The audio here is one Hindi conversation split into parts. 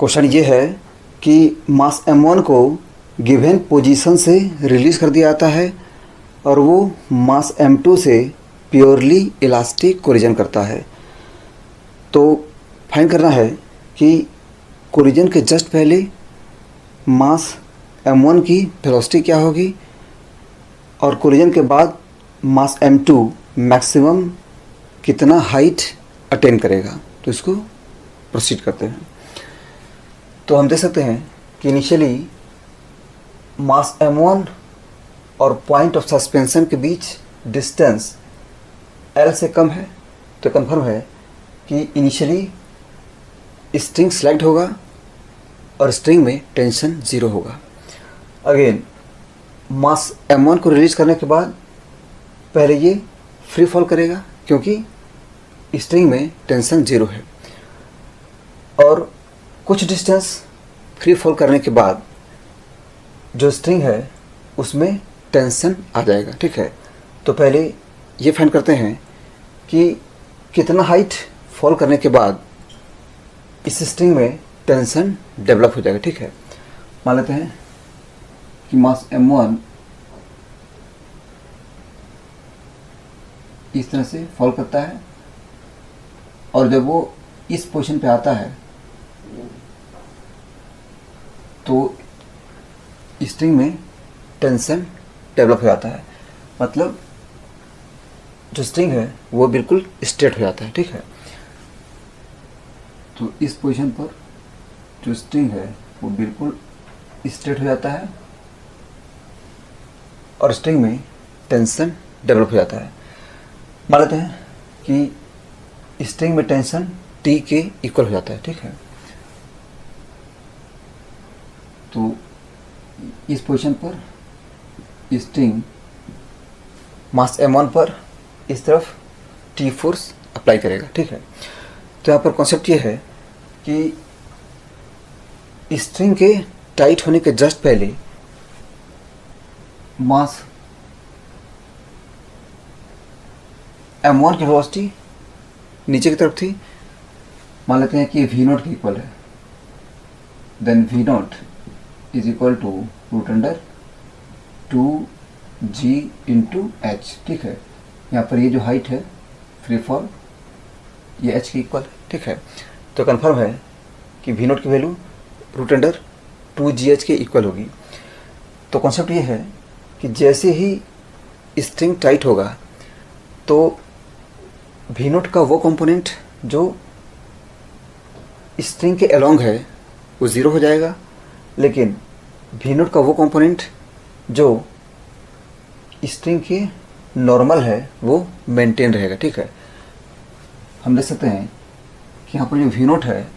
क्वेश्चन ये है कि मास m1 को गिवन पोजीशन से रिलीज़ कर दिया जाता है और वो मास m2 से प्योरली इलास्टिक कोलिजन करता है। तो फाइंड करना है कि कोलिजन के जस्ट पहले मास m1 की वेलोसिटी क्या होगी और कोलिजन के बाद मास m2 मैक्सिमम कितना हाइट अटेन करेगा। तो इसको प्रोसीड करते हैं। तो हम देख सकते हैं कि इनिशियली मास m1 और पॉइंट ऑफ सस्पेंशन के बीच डिस्टेंस L से कम है। तो कंफर्म है कि इनिशियली स्ट्रिंग सेलेक्ट होगा और स्ट्रिंग में टेंशन 0 होगा। अगेन मास m1 को रिलीज करने के बाद पहले ये फ्री फॉल करेगा क्योंकि स्ट्रिंग में टेंशन 0 है और कुछ डिस्टेंस फ्री फॉल करने के बाद जो स्ट्रिंग है उसमें टेंशन आ जाएगा। ठीक है, तो पहले ये फाइंड करते हैं कि कितना हाइट फॉल करने के बाद इस स्ट्रिंग में टेंशन डेवलप हो जाएगा। ठीक है, मान लेते हैं कि मास m1 इस तरह से फॉल करता है और जब वो इस पोजीशन पे आता है तो स्ट्रिंग में टेंशन डेवलप हो जाता है, मतलब जो स्ट्रिंग है वो बिल्कुल स्ट्रेट हो जाता है। ठीक है, तो इस पोजीशन पर जो स्ट्रिंग है वो बिल्कुल स्ट्रेट हो जाता है और स्ट्रिंग में टेंशन डेवलप हो जाता है। मान लेते हैं कि स्ट्रिंग में टेंशन T के इक्वल हो जाता है। ठीक है, तो इस पोजीशन पर स्ट्रिंग मास m1 पर इस तरफ T फोर्स अप्लाई करेगा। ठीक है, तो यहाँ पर कॉन्सेप्ट ये है कि स्ट्रिंग के टाइट होने के जस्ट पहले मास m1 की वेलोसिटी नीचे की तरफ थी। मान लेते हैं कि v0 के इक्वल है, then v0 is equal to root under 2g into H. ठीक है, यहाँ पर ये जो हाइट है फ्री फॉल ये h के इक्वल है। ठीक है, तो कंफर्म है कि v0 की वैल्यू रूट अंडर 2gh के इक्वल होगी। तो कॉन्सेप्ट ये है कि जैसे ही स्ट्रिंग टाइट होगा तो v0 का वो कंपोनेंट जो स्ट्रिंग के अलोंग है वो 0 हो जाएगा, लेकिन v0 का वो कंपोनेंट जो स्ट्रिंग के नॉर्मल है वो मेंटेन रहेगा। ठीक है, हम देख सकते हैं कि यहाँ पर जो v0 है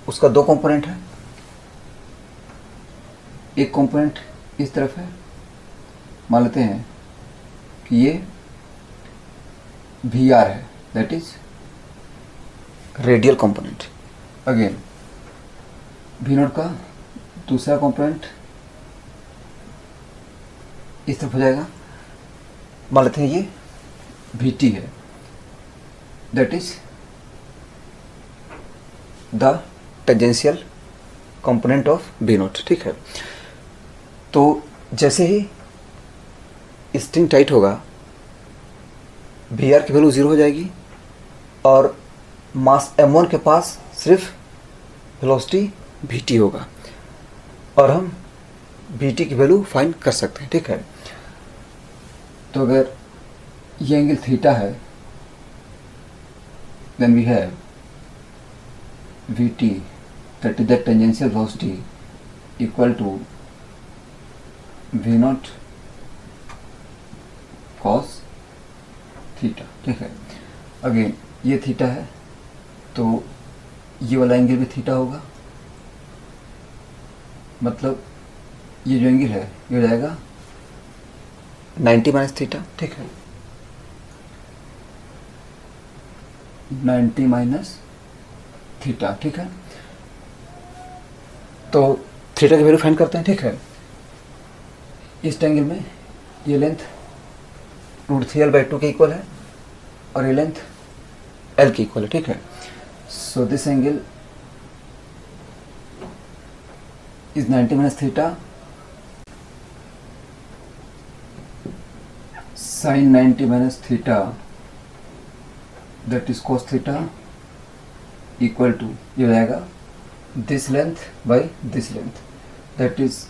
उसका दो कंपोनेंट है। एक कंपोनेंट इस तरफ है, मान लेते हैं कि ये VR है, that is radial component. Again v0 का दूसरा कंपोनेंट इस तरफ हो जाएगा, मान लेते हैं ये VT है, that is the tangential component of v0। ठीक है, तो जैसे ही स्ट्रिंग टाइट होगा VR की वैल्यू 0 हो जाएगी और मास m1 के पास सिर्फ वेलोसिटी VT होगा और हम VT की वैल्यू फाइंड कर सकते हैं। ठीक है, तो अगर ये एंगल थीटा है then we have VT that is the tangential velocity equal to V0 cos theta. ठीक है, अगेन ये थीटा है तो ये वाला एंगल भी थीटा होगा, मतलब ये जो एंगल है ये हो जाएगा 90 माइनस थीटा। ठीक है, 90 माइनस थीटा। ठीक है, तो थीटा की वैल्यू फाइंड करते हैं। ठीक है, इस एंगल में ये लेंथ √3l/2 के इक्वल है और ये लेंथ L के इक्वल है। ठीक है, so this angle is 90 minus theta sin 90 minus theta, that is cos theta, equal to ये हो जाएगा this length by this length, that is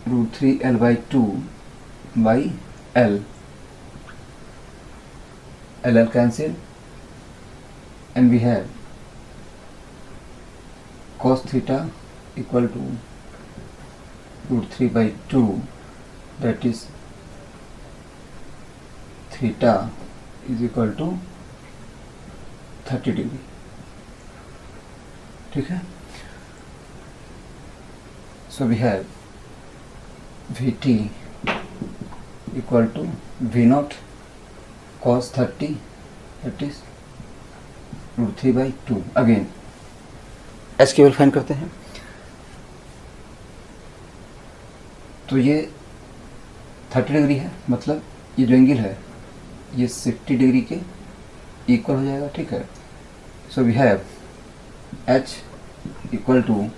root 3 L by 2 by L. L cancel and we have cos theta equal to root 3 by 2, that is theta is equal to 30 degree. ठीक है, so we have Vt equal to V0 cos 30, that is root 3 by 2। Again H केवल फाइंड करते हैं, तो ये 30 डिग्री है, मतलब ये जो एंगल है ये 60 डिग्री के इक्वल हो जाएगा। ठीक है, so we have H equal to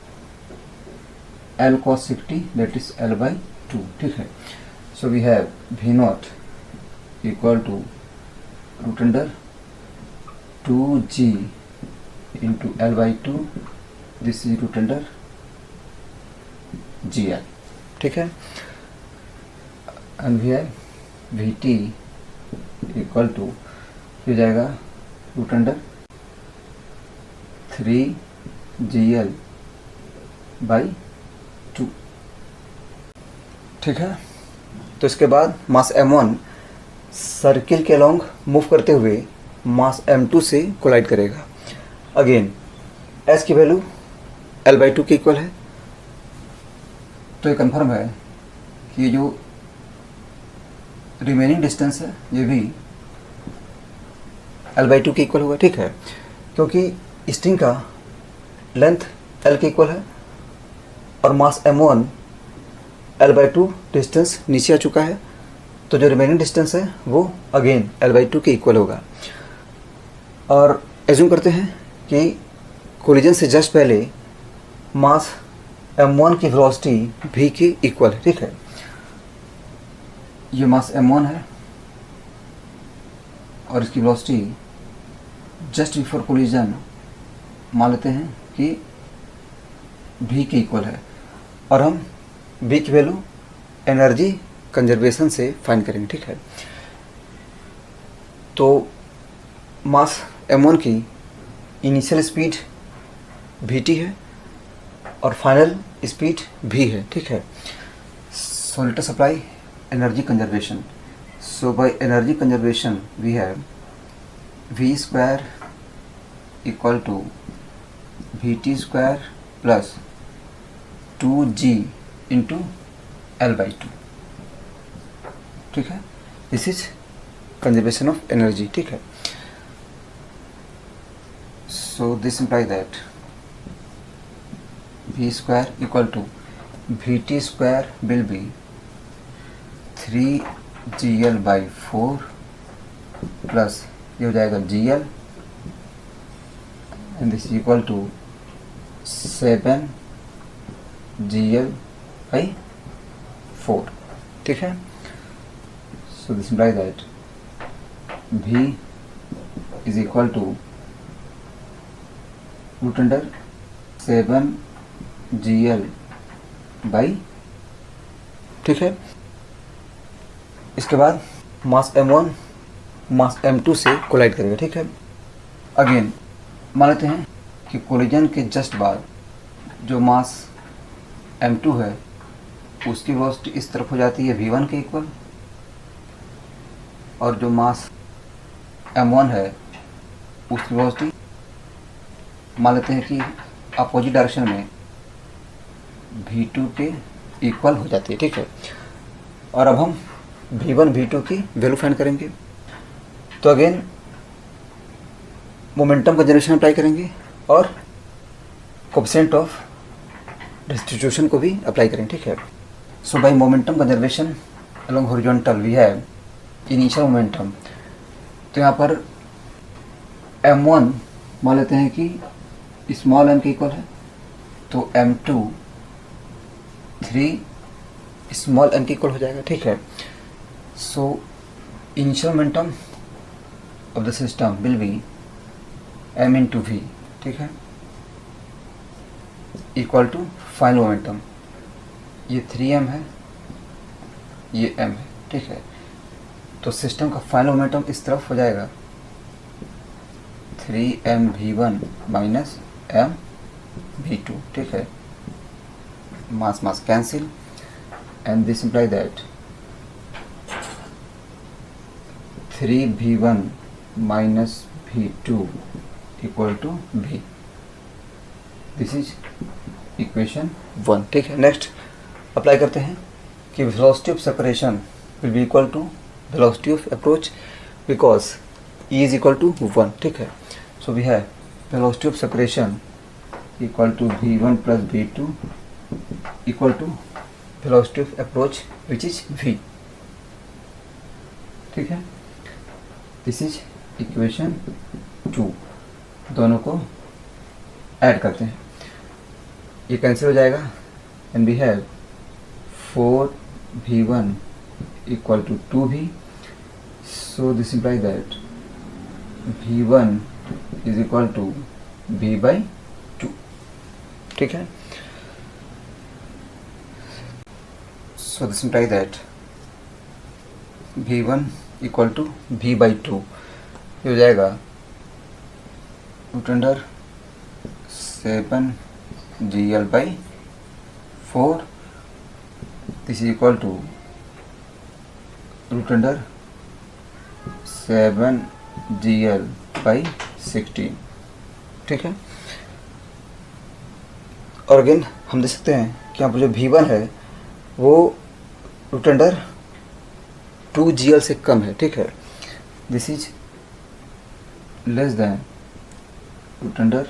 L cos 60, that is L by 2। ठीक है, so we have V0 equal to root under 2g into L by 2, this is root under GL। ठीक है, and we have Vt equal to हो जाएगा रूट अंडर 3GL बाई 2। ठीक है, तो इसके बाद मास m1 सर्किल के अलोंग मूव करते हुए मास m2 से कोलाइड करेगा। अगेन s की वैल्यू l बाई 2 के इक्वल है, तो ये कन्फर्म है कि ये जो रिमेनिंग डिस्टेंस है ये भी l बाई 2 के इक्वल होगा। ठीक है, क्योंकि स्ट्रिंग का लेंथ l के इक्वल है और मास m1 l बाई 2 डिस्टेंस नीचे आ चुका है, तो जो रिमेनिंग डिस्टेंस है वो अगेन l बाई 2 के इक्वल होगा। और एज्यूम करते हैं कि कोलिजन से जस्ट पहले मास m1 की वेलोसिटी v के इक्वल है। ठीक है, ये मास m1 है और इसकी वेलोसिटी जस्ट बिफोर कोलिजन मान लेते हैं कि v के इक्वल है, और हम v की वैल्यू एनर्जी कंजर्वेशन से फाइंड करेंगे। ठीक है, तो मास m1 की इनिशियल स्पीड vt है और फाइनल स्पीड v है। ठीक है, so let us apply energy conservation. So by energy conservation we have v square equal to vt square plus 2g into L by 2। ठीक है, this is conservation of energy. ठीक है, so this imply that v square equal to vt square will be 3gl by 4 plus ये हो जाएगा gl and this equal to 7gl by 4। ठीक है, so this imply that v is equal to root under 7gl by. ठीक है, इसके बाद मास m1 मास m2 से कोलाइड करेगा। ठीक है, अगेन मान लेते हैं कि कोलिजन के जस्ट बाद जो मास m2 है उसकी वेलोसिटी इस तरफ हो जाती है v1 के इक्वल, और जो मास m1 है उसकी वेलोसिटी मान लेते हैं कि अपोजिट डायरेक्शन में v2 के इक्वल हो जाती है। ठीक है, और अब हम v1 v2 की वैल्यू फाइंड करेंगे, तो अगेन मोमेंटम कंजर्वेशन अप्लाई करेंगे और कोएफिशिएंट ऑफ डिस्ट्रीब्यूशन को भी अप्लाई करेंगे। ठीक है, so by momentum conservation along horizontal we have initial momentum, तो यहाँ पर m1 मान लेते हैं कि स्मॉल m के इक्वल है तो m2 3 स्मॉल n के इक्वल हो जाएगा, ठीक है। So initial momentum of the system will be m into v, ठीक है, इक्वल टू फाइनल मोमेंटम। ये 3m है, ये m है, ठीक है। तो सिस्टम का फाइनल मोमेंटम इस तरफ हो जाएगा 3mv1 माइनस mv2, ठीक है। Mass mass cancel and this imply that 3v1 minus v2 equal to v। This is equation 1, ठीक है। नेक्स्ट अप्लाई करते हैं कि velocity of separation will be equal to velocity of approach because E is equal to 1, ठीक है। So we have velocity of separation equal to v1 plus v2 equal to velocity of approach which is v, ठीक है। This is equation 2। दोनों को ऐड करते हैं, ये कैंसिल हो जाएगा and we have 4v1 equal to 2v। So this imply that v1 is equal to v by 2, ठीक है। So this imply that v1 equal to v by 2, ये हो जाएगा root under 7gl by 4। This is equal to root under 7gl by 16, ठीक है। और अगेन हम देख सकते हैं कि यहाँ पर जो v1 है वो रूट अंडर 2gl से कम है, ठीक है। This is less than root under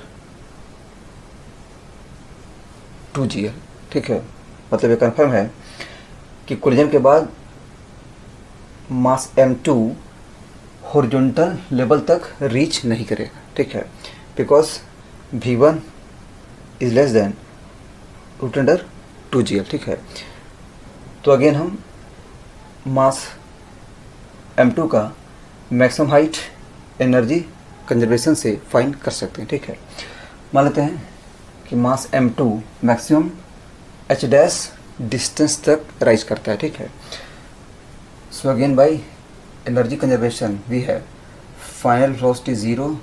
2gl, ठीक है। मतलब ये कन्फर्म है कि कोलिजन के बाद मास m2 हॉरिजॉन्टल लेवल तक रीच नहीं करेगा, ठीक है, because v1 is less than root under 2gl, ठीक है। तो अगेन हम मास m2 का मैक्सिमम हाइट एनर्जी कंजर्वेशन से फाइंड कर सकते हैं, ठीक है। मान लेते हैं कि mass m2 maximum h dash distance तक राइज करता है, ठीक है। So again by energy conservation we have final velocity 0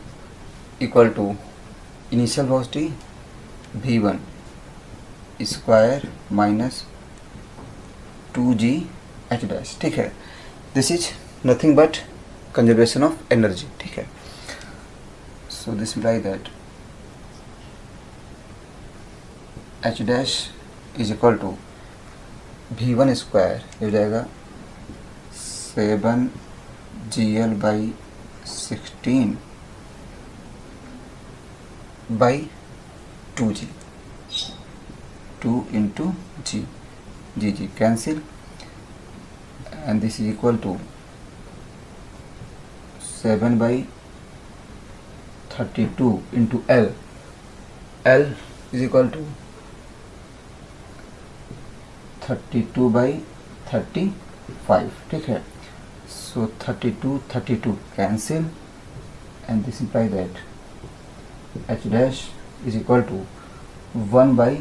equal to initial velocity v1 square minus 2g h dash, ठीक है। This is nothing but conservation of energy, ठीक है। So this imply that h dash is equal to v1 square हो जाएगा 7gl by 16 by 2g, 2 into G cancel and this is equal to 7 by 32 into l is equal to 32 by 35, ठीक है। So 32 cancel and this imply that h dash is equal to 1 by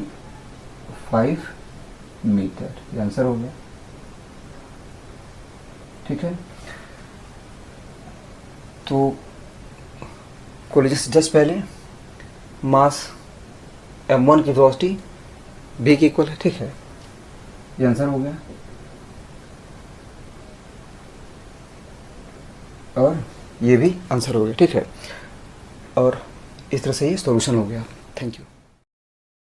5 metre, ये आंसर हो गया, ठीक है। तो कोलिजन से जस्ट पहले मास m1 की वेलोसिटी v के इक्वल है, ठीक है, ये आंसर हो गया। और ये भी आंसर हो गया, ठीक है। और इस तरह से ये सॉल्यूशन हो गया। Thank you.